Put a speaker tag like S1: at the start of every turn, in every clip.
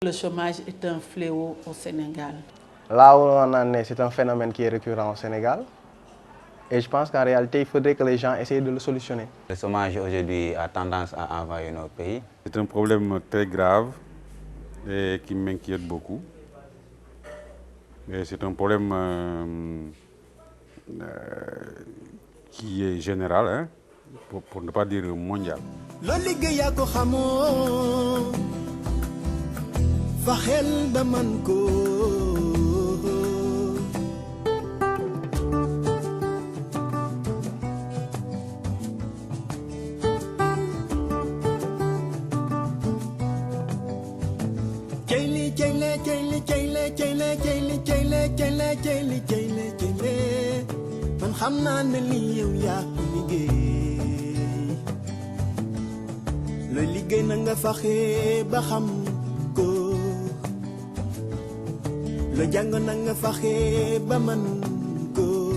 S1: Le chômage est un fléau au Sénégal.
S2: Là où on en est, c'est un phénomène qui est récurrent au Sénégal. Et je pense qu'en réalité, il faudrait que les gens essayent de le solutionner.
S3: Le chômage aujourd'hui a tendance à envahir nos pays.
S4: C'est un problème très grave et qui m'inquiète beaucoup. Et c'est un problème qui est général, hein, pour ne pas dire mondial.
S5: Le liggéey na nga faxe ba xam ko le jàng na nga faxe ba man ko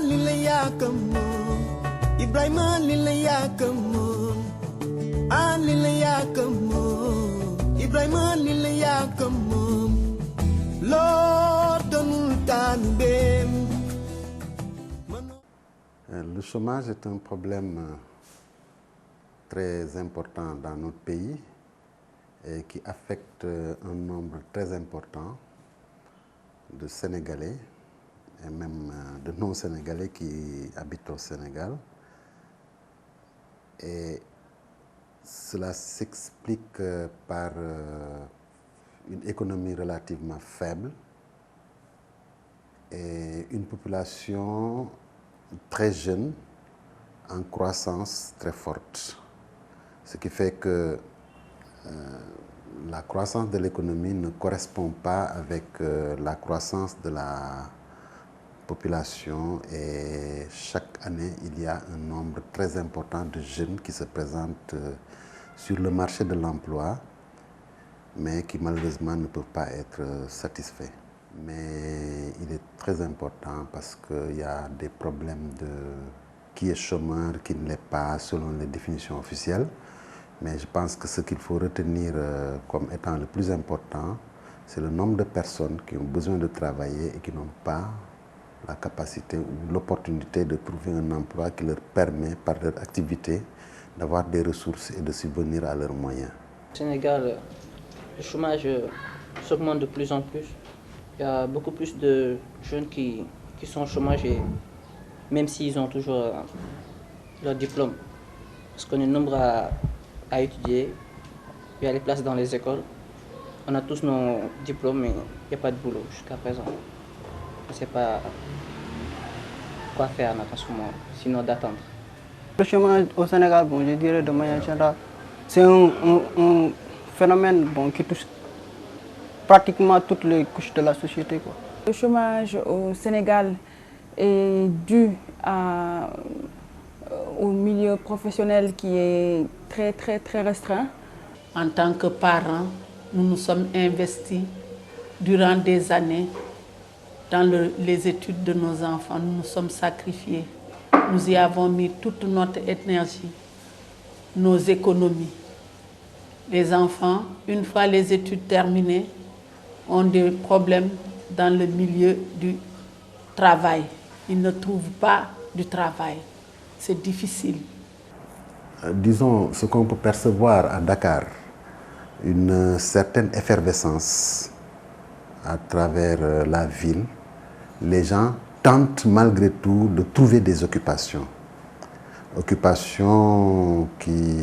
S5: li la yaakam Ibrahima li la yaakam li la yaakam Ibrahima li la yaakam loo doonul taalibeem.
S6: Le chômage est un problème très important dans notre pays et qui affecte un nombre très important de Sénégalais et même de non-Sénégalais qui habitent au Sénégal. Et cela s'explique par une économie relativement faible et une population très jeune en croissance très forte. Ce qui fait que la croissance de l'économie ne correspond pas avec la croissance de la population et chaque année, il y a un nombre très important de jeunes qui se présentent sur le marché de l'emploi, mais qui malheureusement ne peuvent pas être satisfaits. Mais il est très important parce qu'il y a des problèmes de qui est chômeur, qui ne l'est pas selon les définitions officielles. Mais je pense que ce qu'il faut retenir comme étant le plus important, c'est le nombre de personnes qui ont besoin de travailler et qui n'ont pas la capacité ou l'opportunité de trouver un emploi qui leur permet, par leur activité, d'avoir des ressources et de subvenir à leurs moyens.
S7: Au Sénégal, le chômage s'augmente de plus en plus. Il y a beaucoup plus de jeunes qui sont au chômage, et même s'ils ont toujours leur diplôme. Parce qu'on est nombreux à étudier, il y a les places dans les écoles. On a tous nos diplômes, mais il n'y a pas de boulot jusqu'à présent. Je ne sais pas quoi faire en ce moment, sinon d'attendre.
S8: Le chômage au Sénégal, bon, je dirais de manière générale, c'est un phénomène qui touche pratiquement toutes les couches de la société, quoi.
S9: Le chômage au Sénégal est dû au milieu professionnel qui est très restreint.
S1: En tant que parents, nous nous sommes investis durant des années dans les études de nos enfants. Nous nous sommes sacrifiés. Nous y avons mis toute notre énergie, nos économies. Les enfants, une fois les études terminées, ont des problèmes dans le milieu du travail. Ils ne trouvent pas du travail. C'est difficile.
S6: Disons, ce qu'on peut percevoir à Dakar, une certaine effervescence à travers la ville. Les gens tentent malgré tout de trouver des occupations. Occupations qui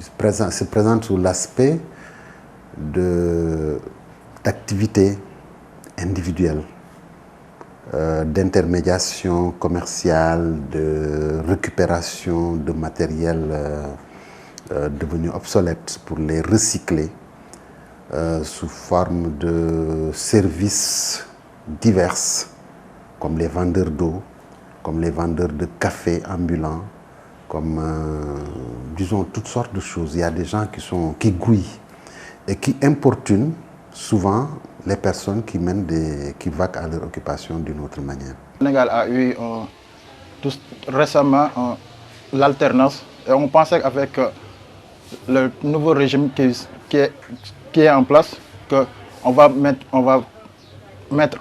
S6: se présentent sous l'aspect d'activités individuelles, d'intermédiation commerciale, de récupération de matériel devenu obsolète pour les recycler sous forme de services divers, comme les vendeurs d'eau, comme les vendeurs de café ambulants, comme, disons, toutes sortes de choses. Il y a des gens qui gouillent et qui importunent souvent les personnes qui vaquent à leur occupation d'une autre manière.
S10: Le Sénégal a eu récemment l'alternance Et on pensait qu'avec le nouveau régime qui est en place, qu'on va mettre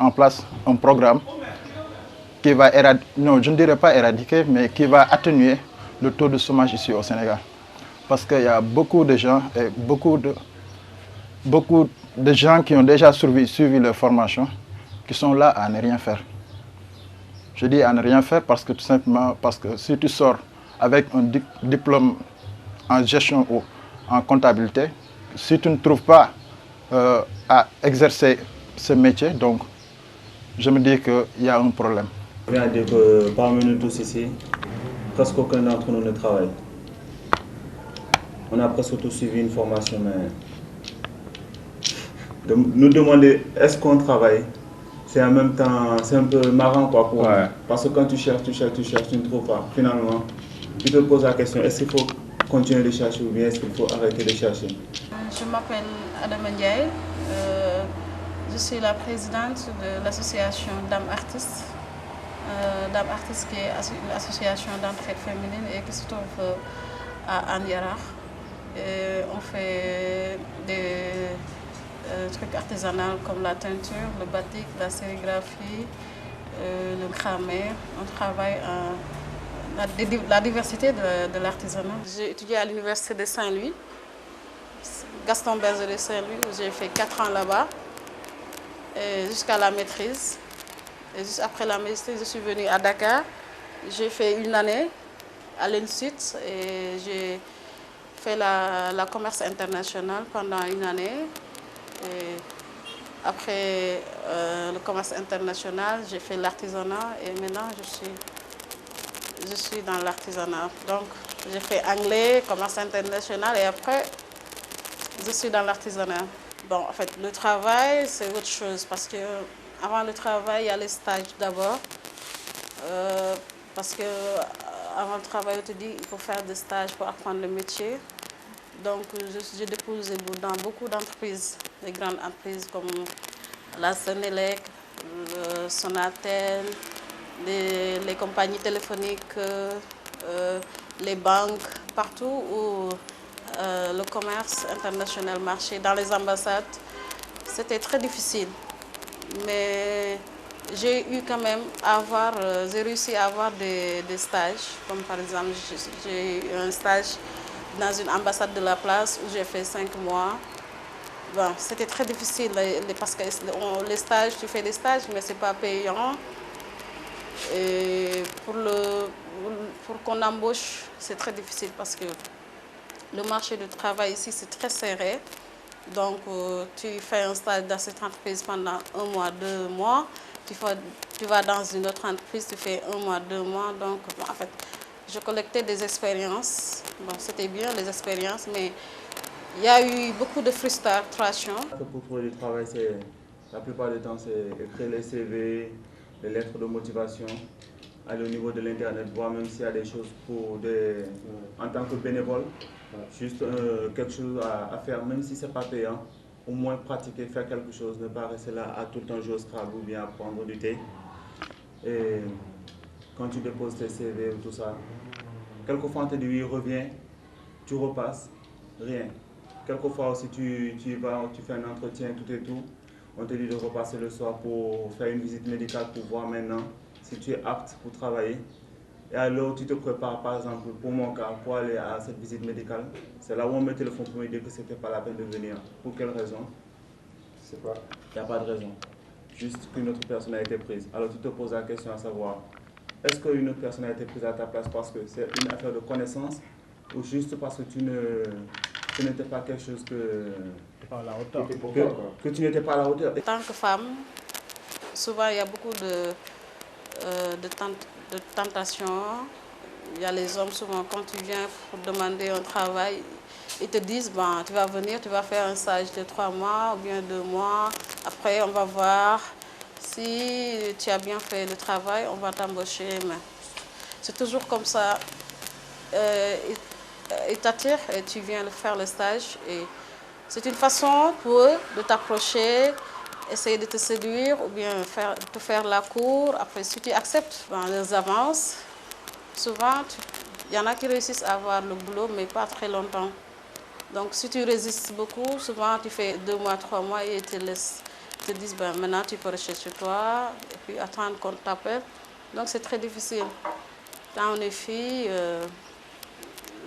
S10: en place un programme qui va non, je ne dirais pas éradiquer, mais qui va atténuer le taux de chômage ici au Sénégal. Parce qu'il y a beaucoup de gens et beaucoup de gens qui ont déjà suivi leur formation, qui sont là à ne rien faire. Je dis à ne rien faire parce que tout simplement, parce que si tu sors avec un diplôme en gestion ou en comptabilité, si tu ne trouves pas à exercer ce métier, donc je me dis qu'il y a un problème.
S11: Je viens de dire que parmi nous tous ici, presque aucun d'entre nous ne travaille. On a presque tous suivi une formation, mais de nous demander est-ce qu'on travaille, c'est en même temps, c'est un peu marrant quoi pour nous. Parce que quand tu cherches, tu ne trouves pas. Finalement, tu te poses la question, est-ce qu'il faut continuer de chercher ou bien est-ce qu'il faut arrêter de chercher?
S12: Je m'appelle Adama Ndiaye, je suis la présidente de l'association Dames Artistes. Dames Artistes qui est une association d'entraide féminine et qui se trouve à Andiara. On fait des trucs artisanaux comme la teinture, le batik, la sérigraphie, le cramé. On travaille la diversité de l'artisanat. J'ai étudié à l'université de Saint-Louis, Gaston Berger de Saint-Louis, où j'ai fait 4 ans là-bas, jusqu'à la maîtrise. Et juste après la maîtrise, je suis venue à Dakar. J'ai fait 1 année à l'INSUT et j'ai fait la commerce international pendant 1 année. Et après le commerce international, j'ai fait l'artisanat et maintenant je suis dans l'artisanat. Donc j'ai fait anglais, commerce international et après je suis dans l'artisanat. Bon, en fait, le travail, c'est autre chose parce que avant le travail, il y a les stages d'abord. Parce que avant le travail, on te dit qu'il faut faire des stages pour apprendre le métier. Donc, j'ai déposé dans beaucoup d'entreprises, des grandes entreprises comme la Sénélec, le Sonatel, les compagnies téléphoniques, les banques, partout où le commerce international marchait, dans les ambassades. C'était très difficile. Mais j'ai eu quand même j'ai réussi à avoir des stages, comme par exemple j'ai eu un stage dans une ambassade de la place où j'ai fait 5 mois. Bon, c'était très difficile parce que les stages, tu fais des stages mais ce n'est pas payant. Et pour qu'on embauche, c'est très difficile parce que le marché du travail ici c'est très serré. Donc, tu fais un stage dans cette entreprise pendant 1 mois, 2 mois. Tu vas dans une autre entreprise, tu fais 1 mois, 2 mois. Donc, en fait, je collectais des expériences. Bon, c'était bien les expériences, mais il y a eu beaucoup de frustration.
S11: Pour trouver du travail, la plupart du temps, c'est écrire les CV, les lettres de motivation, aller au niveau de l'Internet, voir même s'il y a des choses en tant que bénévole. Juste quelque chose à faire, même si ce n'est pas payant, au moins pratiquer, faire quelque chose, ne pas rester là à tout le temps jouer au Scrabble ou bien à prendre du thé. Et quand tu déposes tes CV ou tout ça, quelquefois on te dit oui, reviens, tu repasses, rien. Quelquefois aussi tu y vas, tu fais un entretien, tout et tout, on te dit de repasser le soir pour faire une visite médicale pour voir maintenant si tu es apte pour travailler. Et alors, tu te prépares, par exemple, pour mon cas, pour aller à cette visite médicale. C'est là où on me téléphone pour me dire que ce n'était pas la peine de venir. Pour quelle raison? Je ne sais pas. Il n'y a pas de raison. Juste qu'une autre personne a été prise. Alors, tu te poses la question à savoir, est-ce qu'une autre personne a été prise à ta place parce que c'est une affaire de connaissance ou juste parce que tu n'étais pas quelque chose que tu n'étais pas à la hauteur?
S12: En tant que femme, souvent il y a beaucoup de tentations. Il y a les hommes, souvent, quand tu viens pour demander un travail, ils te disent, ben, tu vas venir, tu vas faire un stage de 3 mois ou bien 2 mois. Après, on va voir si tu as bien fait le travail, on va t'embaucher. Mais c'est toujours comme ça. Ils t'attirent et tu viens faire le stage. Et c'est une façon pour eux de t'approcher, essayer de te séduire ou bien te faire la cour. Après, si tu acceptes leurs avances, souvent Il y en a qui réussissent à avoir le boulot, mais pas très longtemps. Donc si tu résistes beaucoup, souvent tu fais 2 mois, 3 mois et ils te laissent. Ils te disent, ben, maintenant tu peux rester chez toi et puis attendre qu'on t'appelle. Donc c'est très difficile. Quand on est fille,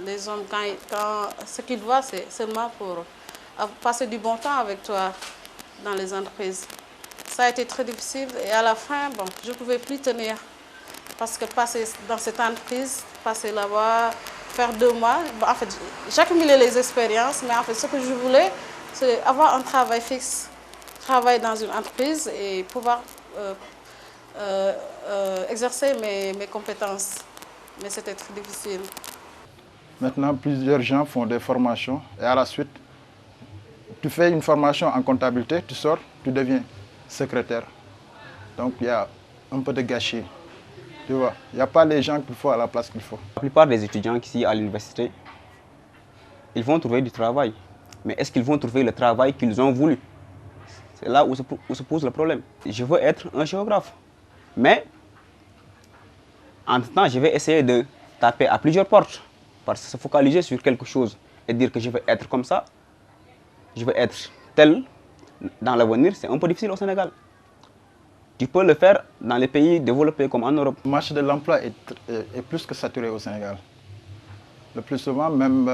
S12: les hommes, ce qu'ils voient, c'est seulement pour passer du bon temps avec toi dans les entreprises. Ça a été très difficile et à la fin, bon, je ne pouvais plus tenir. Parce que passer dans cette entreprise, passer là-bas, faire 2 mois, en fait, j'accumulais les expériences, mais en fait, ce que je voulais, c'est avoir un travail fixe, travailler dans une entreprise et pouvoir exercer mes compétences. Mais c'était très difficile.
S10: Maintenant, plusieurs gens font des formations et à la suite, tu fais une formation en comptabilité, tu sors, tu deviens secrétaire. Donc il y a un peu de gâchis. Tu vois, il n'y a pas les gens qu'il faut à la place qu'il faut.
S3: La plupart des étudiants ici à l'université, ils vont trouver du travail. Mais est-ce qu'ils vont trouver le travail qu'ils ont voulu? C'est là où se pose le problème. Je veux être un géographe. Mais, entre-temps, je vais essayer de taper à plusieurs portes. Parce que se focaliser sur quelque chose et dire que je veux être comme ça, je veux être tel dans l'avenir, c'est un peu difficile au Sénégal. Tu peux le faire dans les pays développés comme en Europe.
S10: Le marché de l'emploi est plus que saturé au Sénégal. Le plus souvent, même,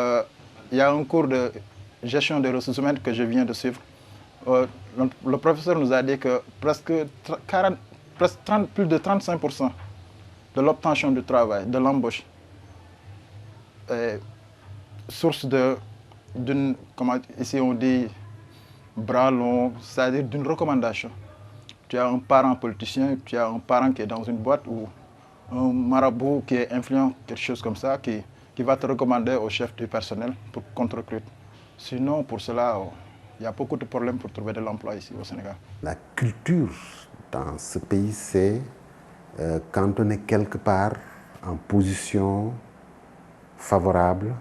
S10: il y a un cours de gestion des ressources humaines que je viens de suivre. Le professeur nous a dit que plus de 35% de l'obtention du travail, de l'embauche, est source d'une, ici on dit, bras long, c'est-à-dire d'une recommandation. Tu as un parent politicien, tu as un parent qui est dans une boîte ou un marabout qui est influent, quelque chose comme ça, qui va te recommander au chef du personnel pour qu'on te recrute. Sinon, pour cela, il y a beaucoup de problèmes pour trouver de l'emploi ici au Sénégal.
S6: La culture dans ce pays, c'est quand on est quelque part en position favorable,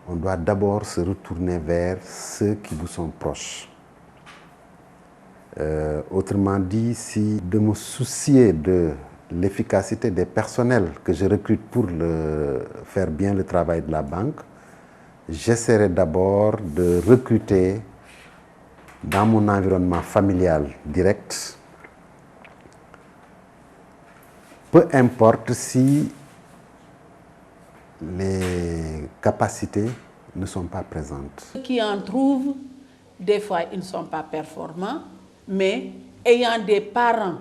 S6: on doit d'abord se retourner vers ceux qui vous sont proches. Autrement dit, si de me soucier de l'efficacité des personnels que je recrute pour faire bien le travail de la banque, j'essaierai d'abord de recruter dans mon environnement familial direct, peu importe si les capacités ne sont pas présentes.
S1: Ceux qui en trouvent, des fois ils ne sont pas performants, mais ayant des parents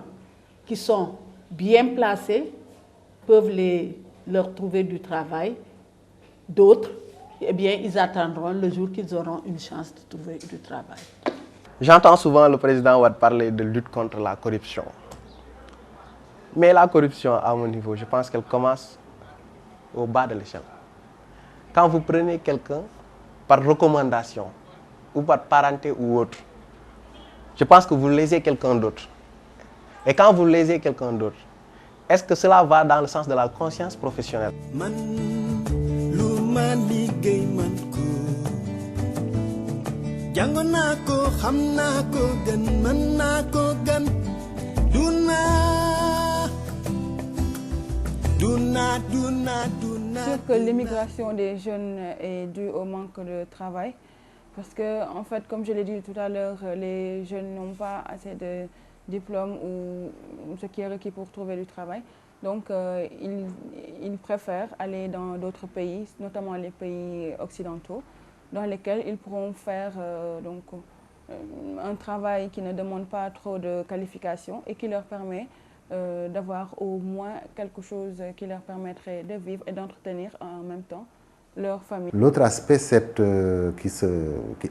S1: qui sont bien placés, peuvent leur trouver du travail. D'autres, eh bien, ils attendront le jour qu'ils auront une chance de trouver du travail.
S2: J'entends souvent le président Wade parler de lutte contre la corruption. Mais la corruption, à mon niveau, je pense qu'elle commence au bas de l'échelle. Quand vous prenez quelqu'un par recommandation, ou par parenté ou autre, je pense que vous lésez quelqu'un d'autre. Et quand vous lésez quelqu'un d'autre, est-ce que cela va dans le sens de la conscience professionnelle?
S9: Sûr que l'immigration des jeunes est due au manque de travail. Parce que, en fait, comme je l'ai dit tout à l'heure, les jeunes n'ont pas assez de diplômes ou ce qui est requis pour trouver du travail. Donc, ils préfèrent aller dans d'autres pays, notamment les pays occidentaux, dans lesquels ils pourront faire un travail qui ne demande pas trop de qualification et qui leur permet d'avoir au moins quelque chose qui leur permettrait de vivre et d'entretenir en même temps leur famille.
S6: L'autre aspect qui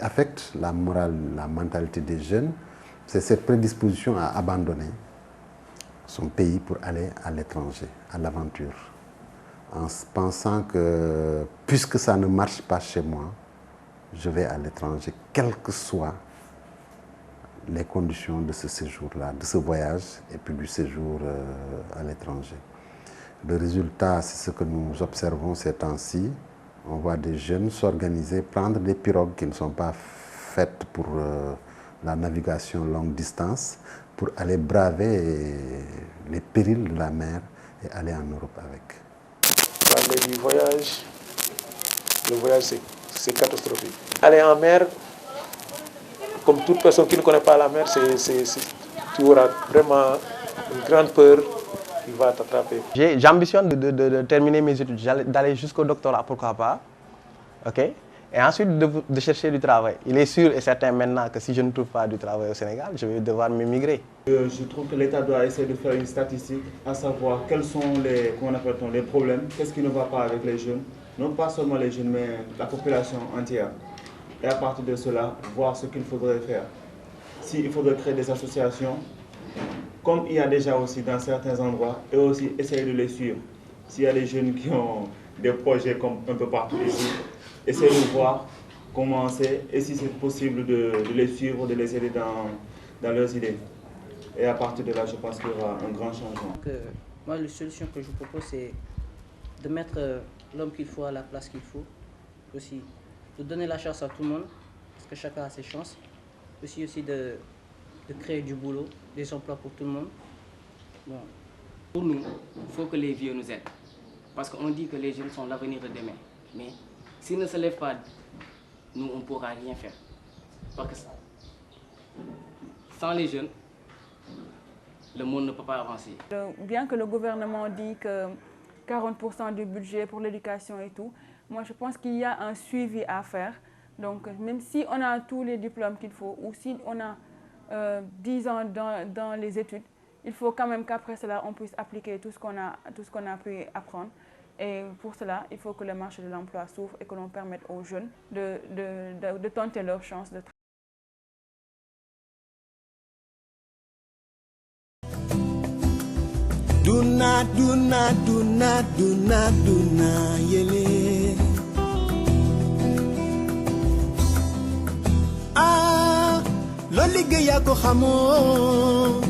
S6: affecte la morale, la mentalité des jeunes, c'est cette prédisposition à abandonner son pays pour aller à l'étranger, à l'aventure, en pensant que puisque ça ne marche pas chez moi, je vais à l'étranger, quelles que soient les conditions de ce séjour-là, de ce voyage et puis du séjour à l'étranger. Le résultat, c'est ce que nous observons ces temps-ci. On voit des jeunes s'organiser, prendre des pirogues qui ne sont pas faites pour la navigation longue distance, pour aller braver les périls de la mer et aller en Europe avec.
S13: parler du voyage. Le voyage, c'est catastrophique. Aller en mer, comme toute personne qui ne connaît pas la mer, tu auras vraiment une grande peur qu'il va t'attraper.
S2: J'ambitionne de terminer mes études, d'aller jusqu'au doctorat, pourquoi pas. Okay? Et ensuite de chercher du travail. Il est sûr et certain maintenant que si je ne trouve pas du travail au Sénégal, je vais devoir m'émigrer.
S11: Je trouve que l'État doit essayer de faire une statistique, à savoir quels sont les problèmes, qu'est-ce qui ne va pas avec les jeunes, non pas seulement les jeunes, mais la population entière. Et à partir de cela, voir ce qu'il faudrait faire. S'il faudrait créer des associations, comme il y a déjà aussi dans certains endroits, et aussi essayer de les suivre. S'il y a des jeunes qui ont des projets comme un peu partout ici, essayer de voir comment c'est et si c'est possible de les suivre, de les aider dans leurs idées. Et à partir de là, je pense qu'il y aura un grand changement.
S7: Moi, la solution que je vous propose, c'est de mettre l'homme qu'il faut à la place qu'il faut. Aussi, de donner la chance à tout le monde, parce que chacun a ses chances. Aussi de créer du boulot, des emplois pour tout le monde. Bon.
S14: Pour nous, il faut que les vieux nous aident. Parce qu'on dit que les jeunes sont l'avenir de demain. Mais s'ils ne se lèvent pas, nous, on ne pourra rien faire. Parce que sans les jeunes, le monde ne peut pas avancer.
S9: Bien que le gouvernement dit que 40% du budget pour l'éducation et tout, moi je pense qu'il y a un suivi à faire. Donc même si on a tous les diplômes qu'il faut, ou si on a 10 ans dans les études, il faut quand même qu'après cela, on puisse appliquer tout ce qu'on a pu apprendre. Et pour cela, il faut que le marché de l'emploi s'ouvre et que l'on permette aux jeunes de tenter leur chance de travail.
S5: Duna yele. Ah, lo liggéey ko xamoo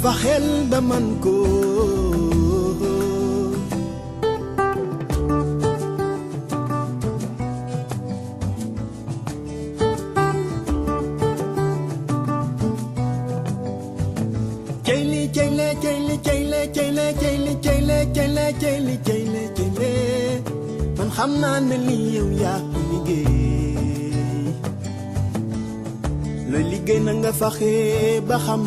S5: faxel ba man ko. Man xam naa ne lii yow yaa ko liggéey looy liggéey na nga fexe ba xam